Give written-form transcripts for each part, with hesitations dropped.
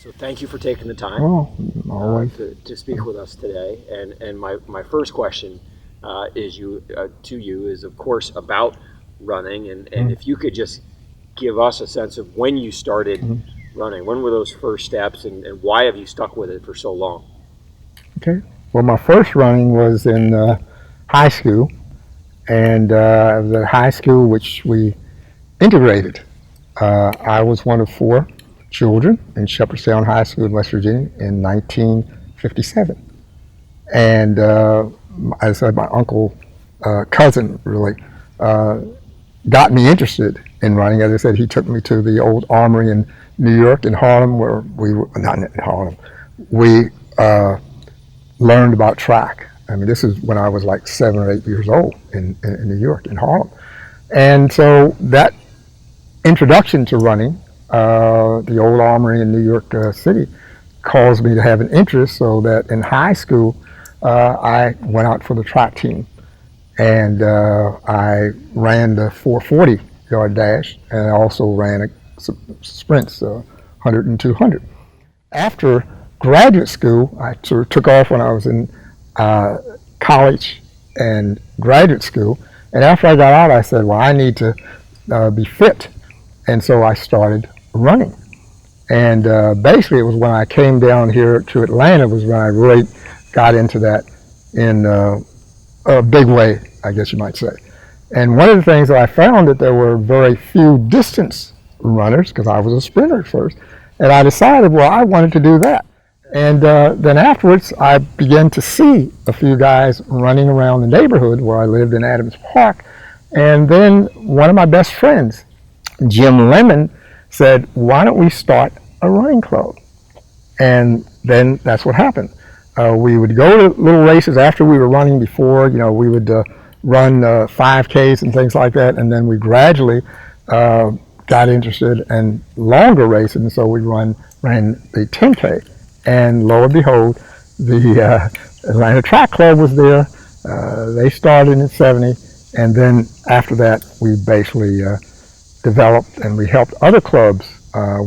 So thank you for taking the time to speak with us today. And my first question is to you is, of course, about running. And if you could just give us a sense of when you started running. When were those first steps, and why have you stuck with it for so long? Okay. Well, my first running was in high school. And it was at high school which we integrated. I was one of 4 children in Shepherdstown High School in West Virginia in 1957. And as I said, my uncle, cousin really, got me interested in running. As I said, he took me to the old armory in New York, in Harlem, where we were, not in Harlem, we learned about track. I mean, this is when I was like 7 or 8 years old in New York, in Harlem. And so that introduction to running, the old armory in New York City, caused me to have an interest, so that in high school, I went out for the track team. And I ran the 440-yard dash, and I also ran sprints, 100 and 200. After graduate school, I sort of took off when I was in college and graduate school. And after I got out, I said, well, I need to be fit. And so I started running. And basically it was when I came down here to Atlanta was when I really got into that in a big way, I guess you might say. And one of the things that I found that there were very few distance runners, because I was a sprinter at first, and I decided, well, I wanted to do that. And then afterwards, I began to see a few guys running around the neighborhood where I lived in Adams Park. And then one of my best friends, Jim Lemon, said, why don't we start a running club? And then that's what happened. We would go to little races after we were running before. You know, we would run 5Ks and things like that. And then we gradually got interested in longer races. And so we ran the 10K. And lo and behold, the Atlanta Track Club was there. They started in the 70s. And then after that, we basically developed, and we helped other clubs.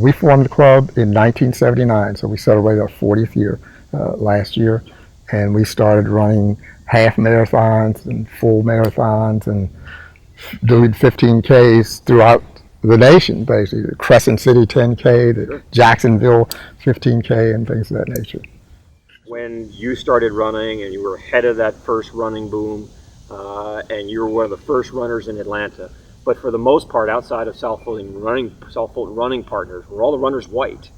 We formed the club in 1979, so we celebrated our 40th year last year. And we started running half marathons and full marathons and doing 15Ks throughout the nation, basically. The Crescent City 10K, the Jacksonville 15K, and things of that nature. When you started running and you were ahead of that first running boom, and you were one of the first runners in Atlanta, but for the most part, outside of South Fulton running partners, were all the runners white?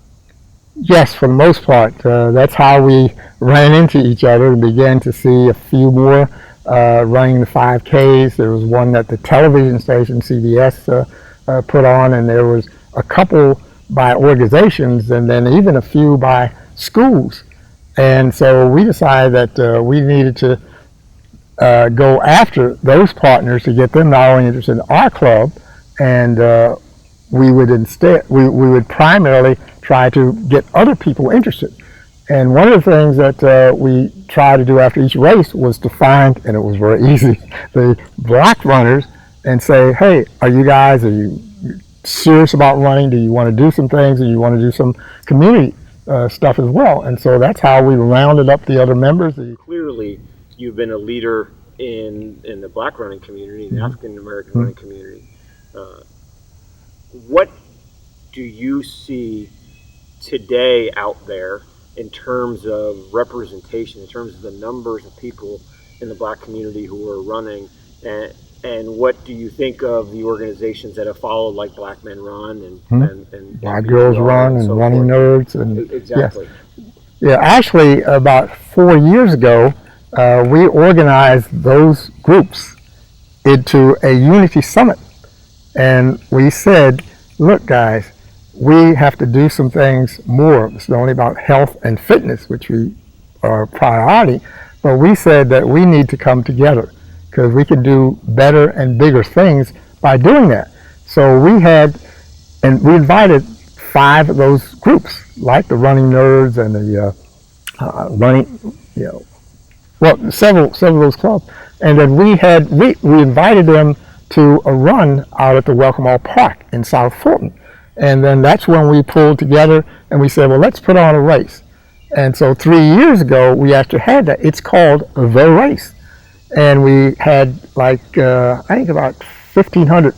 Yes, for the most part. That's how we ran into each other and began to see a few more running the 5Ks. There was one that the television station, CBS, put on, and there was a couple by organizations, and then even a few by schools. And so we decided that we needed to go after those partners to get them not only interested in our club, and we would primarily try to get other people interested. And one of the things that we tried to do after each race was to find, and it was very easy, the black runners, and say, hey, are you serious about running? Do you want to do some things? Do you want to do some community stuff as well? And so that's how we rounded up the other members. Clearly, you've been a leader in the black running community, the African American running community. What do you see today out there in terms of representation, in terms of the numbers of people in the black community who are running, and what do you think of the organizations that have followed, like Black Men Run and Black Girls Run and Running Nerds? And exactly. Yes. Yeah, actually, about 4 years ago, we organized those groups into a unity summit. And we said, look, guys, we have to do some things more. It's not only about health and fitness, which we are a priority, but we said that we need to come together because we can do better and bigger things by doing that. So we invited 5 of those groups, like the Running Nerds and the several of those clubs, and then we invited them to a run out at the Welcome All Park in South Fulton. And then that's when we pulled together and we said, well, let's put on a race. And so 3 years ago, we actually had that. It's called The Race. And we had I think about 1,500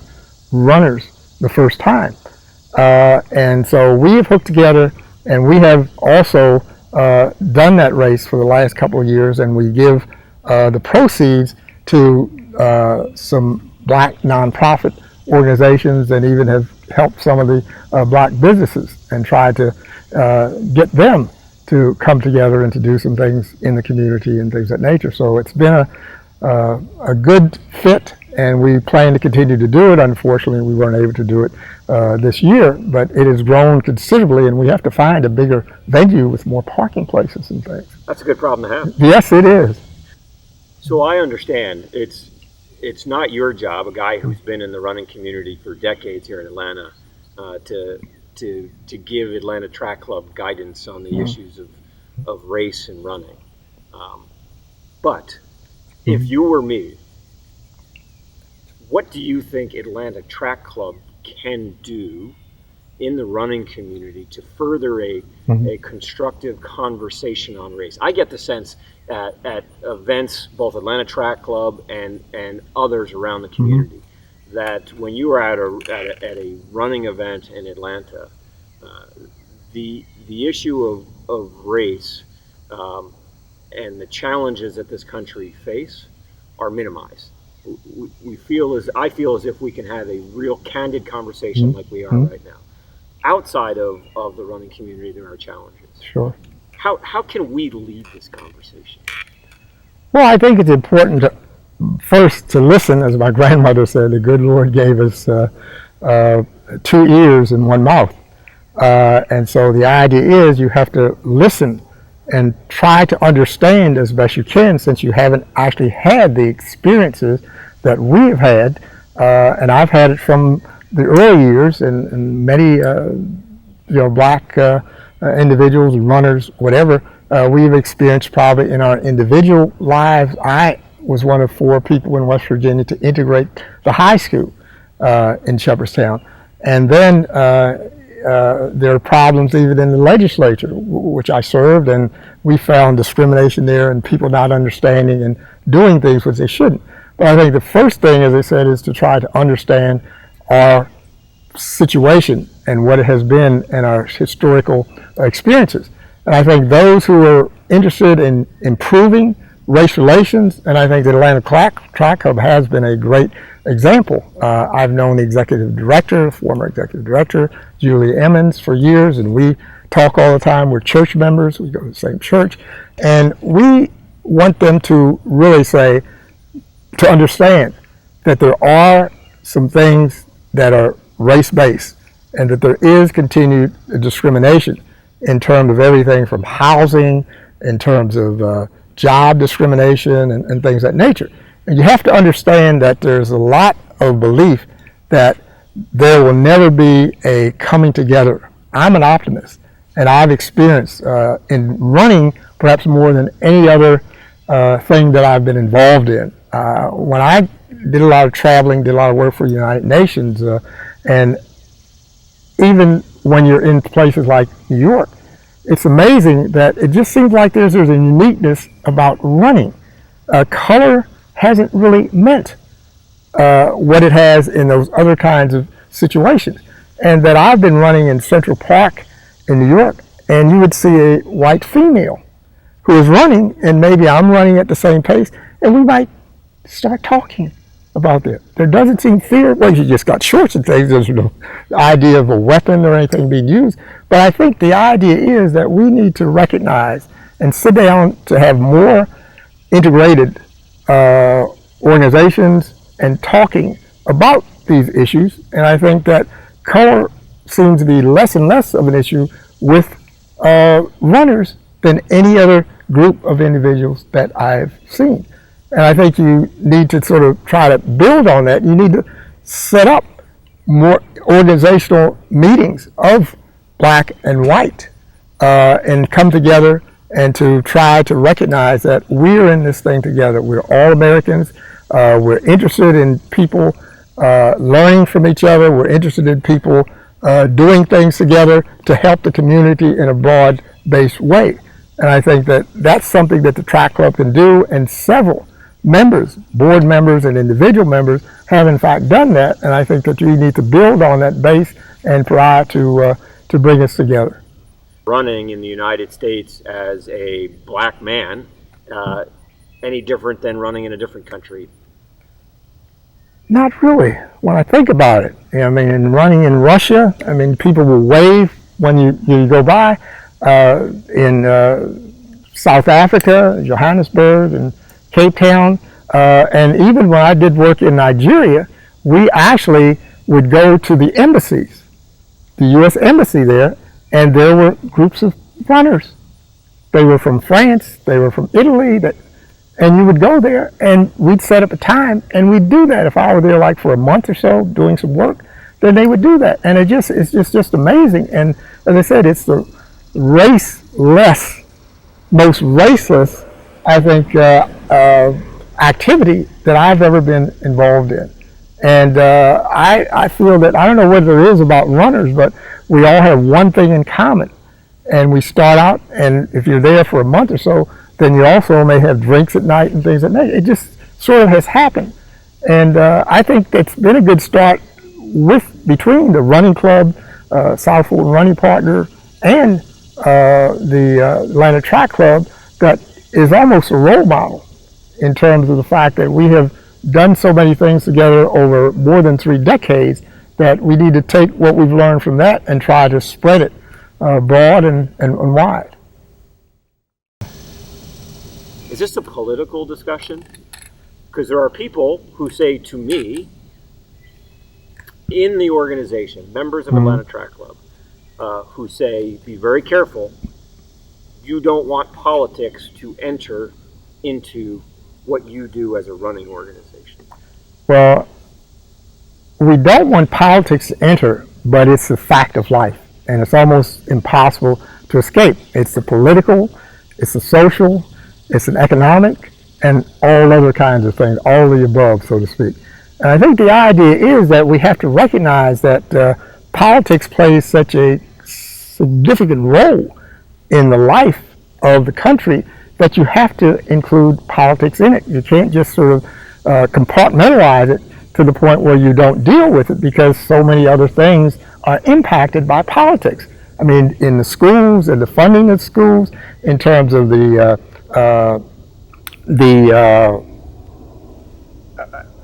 runners the first time. And so we have hooked together, and we have also done that race for the last couple of years, and we give the proceeds to some black nonprofit organizations, and even have helped some of the black businesses and tried to get them to come together and to do some things in the community and things of that nature. So it's been a good fit, and we plan to continue to do it. Unfortunately, we weren't able to do it this year, but it has grown considerably, and we have to find a bigger venue with more parking places and things. That's a good problem to have. Yes, it is. So I understand it's not your job, a guy who's been in the running community for decades here in Atlanta, to give Atlanta Track Club guidance on the issues of race and running. But if you were me, what do you think Atlanta Track Club can do in the running community to further a constructive conversation on race? I get the sense at events, both Atlanta Track Club and others around the community, that when you are at a running event in Atlanta, the issue of race and the challenges that this country face are minimized. I feel as if we can have a real candid conversation like we are right now. Outside of the running community, there are challenges. Sure. How can we lead this conversation? Well, I think it's important first to listen. As my grandmother said, the good Lord gave us 2 ears and 1 mouth. And so the idea is you have to listen and try to understand as best you can, since you haven't actually had the experiences that we have had. And I've had it from the early years, and many black individuals, runners, whatever, we've experienced probably in our individual lives. I was one of 4 people in West Virginia to integrate the high school in Shepherdstown. And then there are problems even in the legislature, which I served, and we found discrimination there and people not understanding and doing things which they shouldn't. But I think the first thing, as I said, is to try to understand our situation and what it has been and our historical experiences. And I think those who are interested in improving race relations, and I think the Atlanta Track Club has been a great example. I've known the executive director, former executive director, Julie Emmons, for years, and we talk all the time. We're church members. We go to the same church. And we want them to really say, to understand that there are some things that are race-based and that there is continued discrimination in terms of everything from housing, in terms of job discrimination and things of that nature. And you have to understand that there's a lot of belief that there will never be a coming together. I'm an optimist, and I've experienced in running perhaps more than any other thing that I've been involved in. When I did a lot of traveling, did a lot of work for the United Nations, and even when you're in places like New York, it's amazing that it just seems like there's a uniqueness about running. Color hasn't really meant what it has in those other kinds of situations. And that I've been running in Central Park in New York, and you would see a white female who is running, and maybe I'm running at the same pace, and we might start talking about that. There doesn't seem fear. Well, you just got shorts and things. There's no idea of a weapon or anything being used. But I think the idea is that we need to recognize and sit down to have more integrated organizations and talking about these issues. And I think that color seems to be less and less of an issue with runners than any other group of individuals that I've seen. And I think you need to sort of try to build on that. You need to set up more organizational meetings of black and white and come together and to try to recognize that we're in this thing together. We're all Americans. We're interested in people learning from each other. We're interested in people doing things together to help the community in a broad-based way. And I think that that's something that the track club can do, and several members, board members and individual members, have in fact done that. And I think that we need to build on that base and try to bring us together. Running in the United States as a black man, any different than running in a different country? Not really, when I think about it. I mean, in running in Russia, I mean, people will wave when you go by. In South Africa, Johannesburg, and Cape Town, and even when I did work in Nigeria, we actually would go to the embassies, the U.S. embassy there, and there were groups of runners. They were from France, they were from Italy, and you would go there and we'd set up a time and we'd do that. If I were there like for a month or so doing some work, then they would do that. And it's just amazing. And as I said, it's the most raceless, I think, activity that I've ever been involved in. And I feel that, I don't know what there is about runners, but we all have one thing in common. And we start out, and if you're there for a month or so, then you also may have drinks at night and things at night. It just sort of has happened. And I think it's been a good start between the running club, South Fulton Running Partner, and the Atlanta Track Club, that is almost a role model in terms of the fact that we have done so many things together over more than 3 decades that we need to take what we've learned from that and try to spread it broad and wide. Is this a political discussion? Because there are people who say to me in the organization, members of Atlanta Track Club, who say, be very careful, you don't want politics to enter into what you do as a running organization. Well, we don't want politics to enter, but it's a fact of life, and it's almost impossible to escape. It's the political, it's the social, it's an economic, and all other kinds of things, all of the above, so to speak. And I think the idea is that we have to recognize that politics plays such a significant role in the life of the country that you have to include politics in it. You can't just sort of compartmentalize it to the point where you don't deal with it, because so many other things are impacted by politics. I mean, in the schools and the funding of schools, in terms of the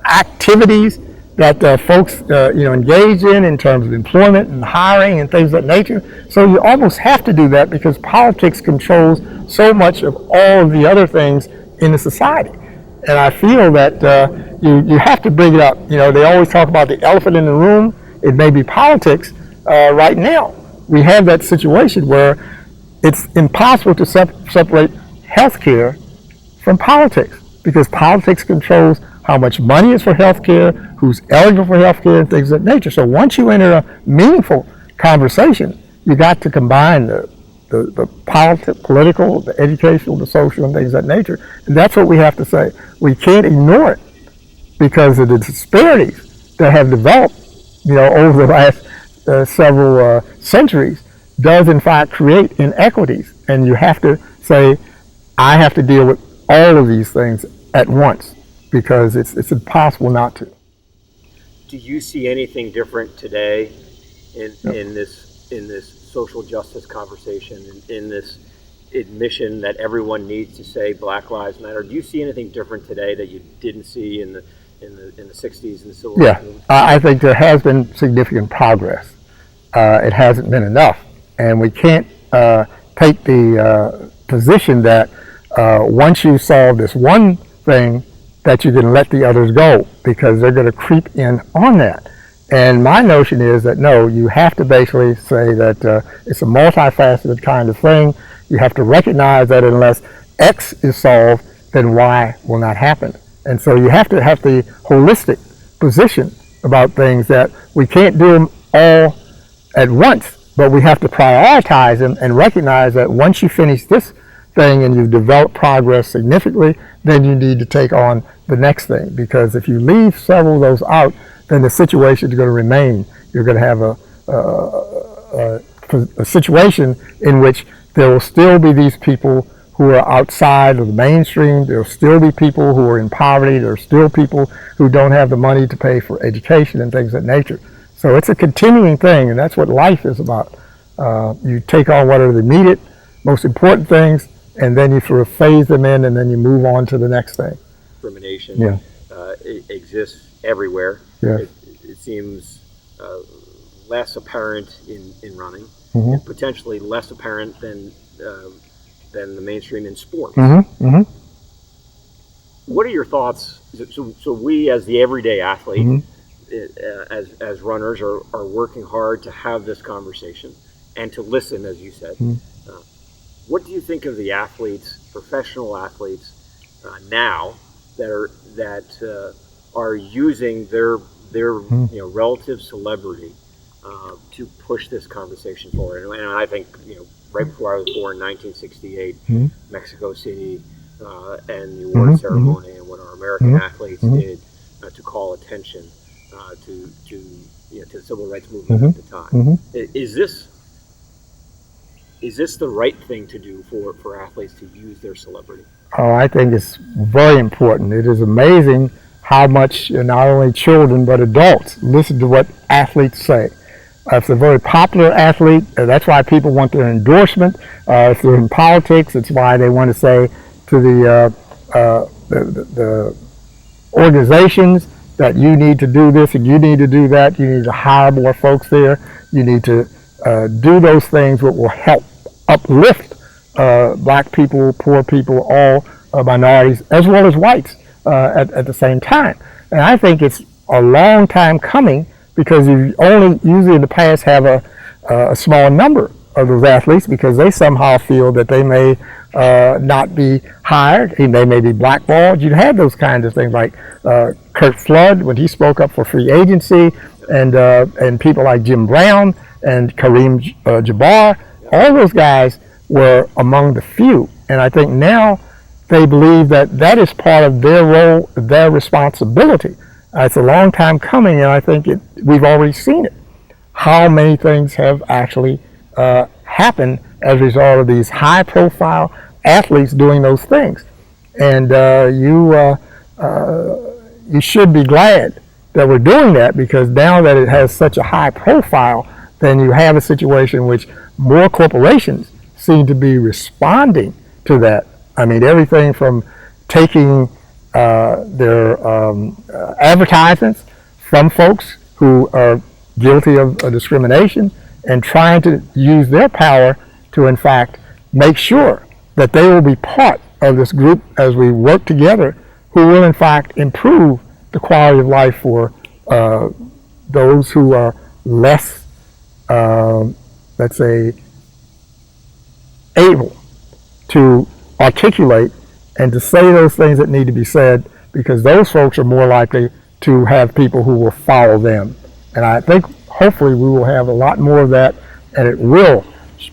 activities that folks engage in terms of employment and hiring and things of that nature. So you almost have to do that because politics controls so much of all of the other things in the society. And I feel that you have to bring it up. You know, they always talk about the elephant in the room. It may be politics. Right now, we have that situation where it's impossible to separate healthcare from politics, because politics controls how much money is for healthcare, who's eligible for healthcare, and things of that nature. So once you enter a meaningful conversation, you got to combine the political, the educational, the social, and things of that nature. And that's what we have to say. We can't ignore it, because of the disparities that have developed, over the last several centuries, does in fact create inequities. And you have to say, I have to deal with all of these things at once, because it's impossible not to. Do you see anything different today in this social justice conversation, in this admission that everyone needs to say Black Lives Matter? Do you see anything different today that you didn't see in the 60s and the civil rights movement? I think there has been significant progress. It hasn't been enough, and we can't take the position that once you solve this one thing, that you can let the others go, because they're going to creep in on that. And my notion is that no, you have to basically say that it's a multifaceted kind of thing. You have to recognize that unless X is solved, then Y will not happen. And so you have to have the holistic position about things, that we can't do them all at once, but we have to prioritize them and recognize that once you finish this thing and you've developed progress significantly, then you need to take on the next thing. Because if you leave several of those out, then the situation is going to remain. You're going to have a situation in which there will still be these people who are outside of the mainstream. There will still be people who are in poverty. There are still people who don't have the money to pay for education and things of that nature. So it's a continuing thing, and that's what life is about. You take on what are the immediate, most important things, and then you sort of phase them in, and then you move on to the next thing. Discrimination Yeah. Exists everywhere. Yeah. It seems less apparent in running, Mm-hmm. and potentially less apparent than the mainstream in sports. Mm-hmm. Mm-hmm. What are your thoughts? So we, as the everyday athlete, Mm-hmm. as runners, are working hard to have this conversation and to listen, as you said. What do you think of the athletes, professional athletes, now that are using their relative celebrity to push this conversation forward? And I think right before I was born, 1968, Mexico City, and the award ceremony, and what our American athletes did to call attention to the civil rights movement at the time. Is this the right thing to do for athletes to use their celebrity? Oh, I think it's very important. It is amazing how much not only children but adults listen to what athletes say. If they're a very popular athlete, that's why people want their endorsement. If they're in politics, it's why they want to say to the organizations that you need to do this and you need to do that. You need to hire more folks there. You need to do those things that will help uplift black people, poor people, all minorities, as well as whites at the same time. And I think it's a long time coming, because you only usually in the past have a small number of those athletes, because they somehow feel that they may not be hired, they may be blackballed. You'd have those kinds of things like Kurt Flood when he spoke up for free agency, and people like Jim Brown and Kareem Jabbar. All those guys were among the few, and I think now they believe that that is part of their role, their responsibility. It's a long time coming, and I think we've already seen it. How many things have actually happened as a result of these high-profile athletes doing those things? And you should be glad that we're doing that, because now that it has such a high profile, then you have a situation in which more corporations seem to be responding to that. I mean, everything from taking their advertisements from folks who are guilty of discrimination and trying to use their power to, in fact, make sure that they will be part of this group as we work together, who will, in fact, improve the quality of life for those who are less, let's say, able to articulate and to say those things that need to be said, because those folks are more likely to have people who will follow them. And I think hopefully we will have a lot more of that, and it will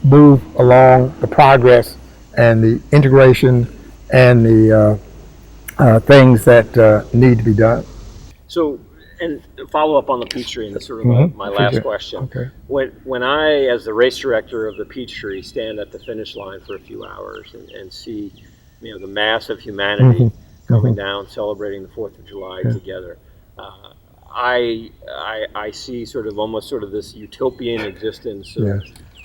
move along the progress and the integration and the things that need to be done. So, and follow up on the Peachtree, and this is sort of my last question. Okay. When I, as the race director of the Peachtree, stand at the finish line for a few hours and see, the mass of humanity coming down, celebrating the 4th of July together, I see almost this utopian existence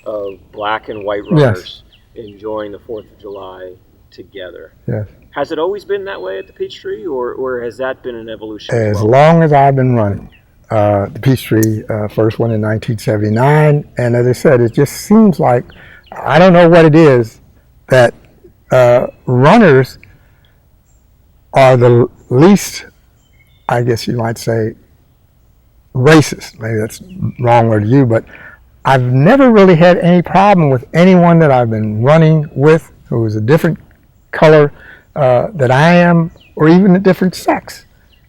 of black and white runners enjoying the 4th of July together. Yes. Has it always been that way at the Peachtree, or has that been an evolution? As long as I've been running. The Peachtree, first one in 1979, and as I said, it just seems like, I don't know what it is, that runners are the least, I guess you might say, racist. Maybe that's the wrong word to use, but I've never really had any problem with anyone that I've been running with who is a different color than I am, or even a different sex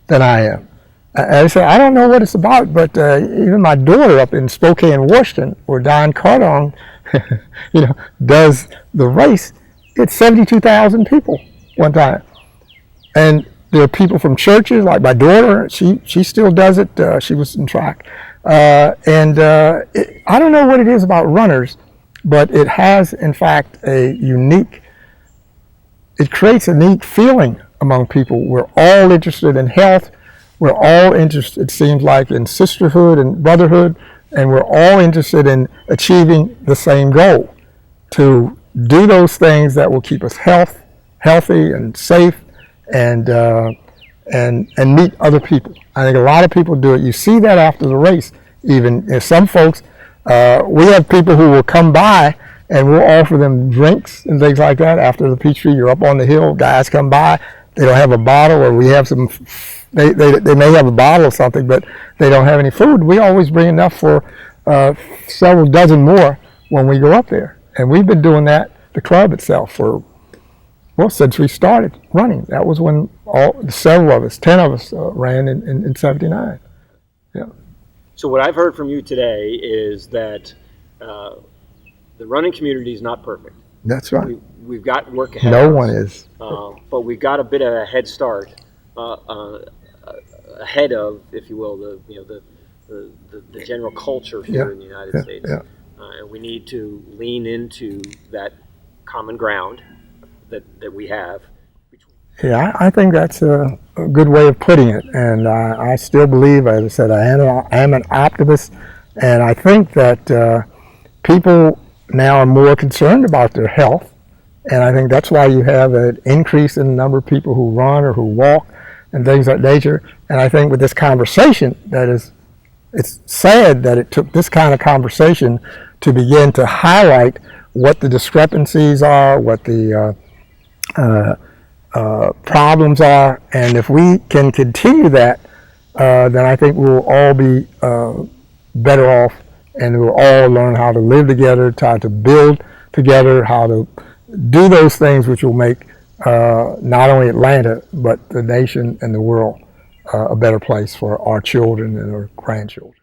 than I am. I say, I don't know what it's about, but even my daughter up in Spokane, Washington, where Don Cardone, does the race, it's 72,000 people one time. And there are people from churches, like my daughter, she still does it. She was in track. I don't know what it is about runners, but it has, in fact, it creates a neat feeling among people. We're all interested in health. We're all interested, it seems like, in sisterhood and brotherhood, and we're all interested in achieving the same goal, to do those things that will keep us healthy and safe, and meet other people. I think a lot of people do it. You see that after the race. Even if some folks, we have people who will come by and we'll offer them drinks and things like that after the Peachtree. You're up on the hill, guys come by, they don't have a bottle, or we have some, they may have a bottle or something, but they don't have any food. We always bring enough for several dozen more when we go up there. And we've been doing that, the club itself, for, well, since we started running. That was when several of us, 10 of us, ran in 79. Yeah. So what I've heard from you today is that the running community is not perfect. That's right. We've got work ahead. No of us, one is. but we've got a bit of a head start ahead of, if you will, the general culture here in the United States. Yeah. And we need to lean into that common ground that we have. Yeah, I think that's a good way of putting it. And I still believe, as I said, I am an optimist. And I think that people now are more concerned about their health. And I think that's why you have an increase in the number of people who run or who walk and things of that nature. And I think with this conversation, it's sad that it took this kind of conversation to begin to highlight what the discrepancies are, what the problems are. And if we can continue that, then I think we'll all be better off, and we'll all learn how to live together, try to build together, how to do those things which will make not only Atlanta, but the nation and the world a better place for our children and our grandchildren.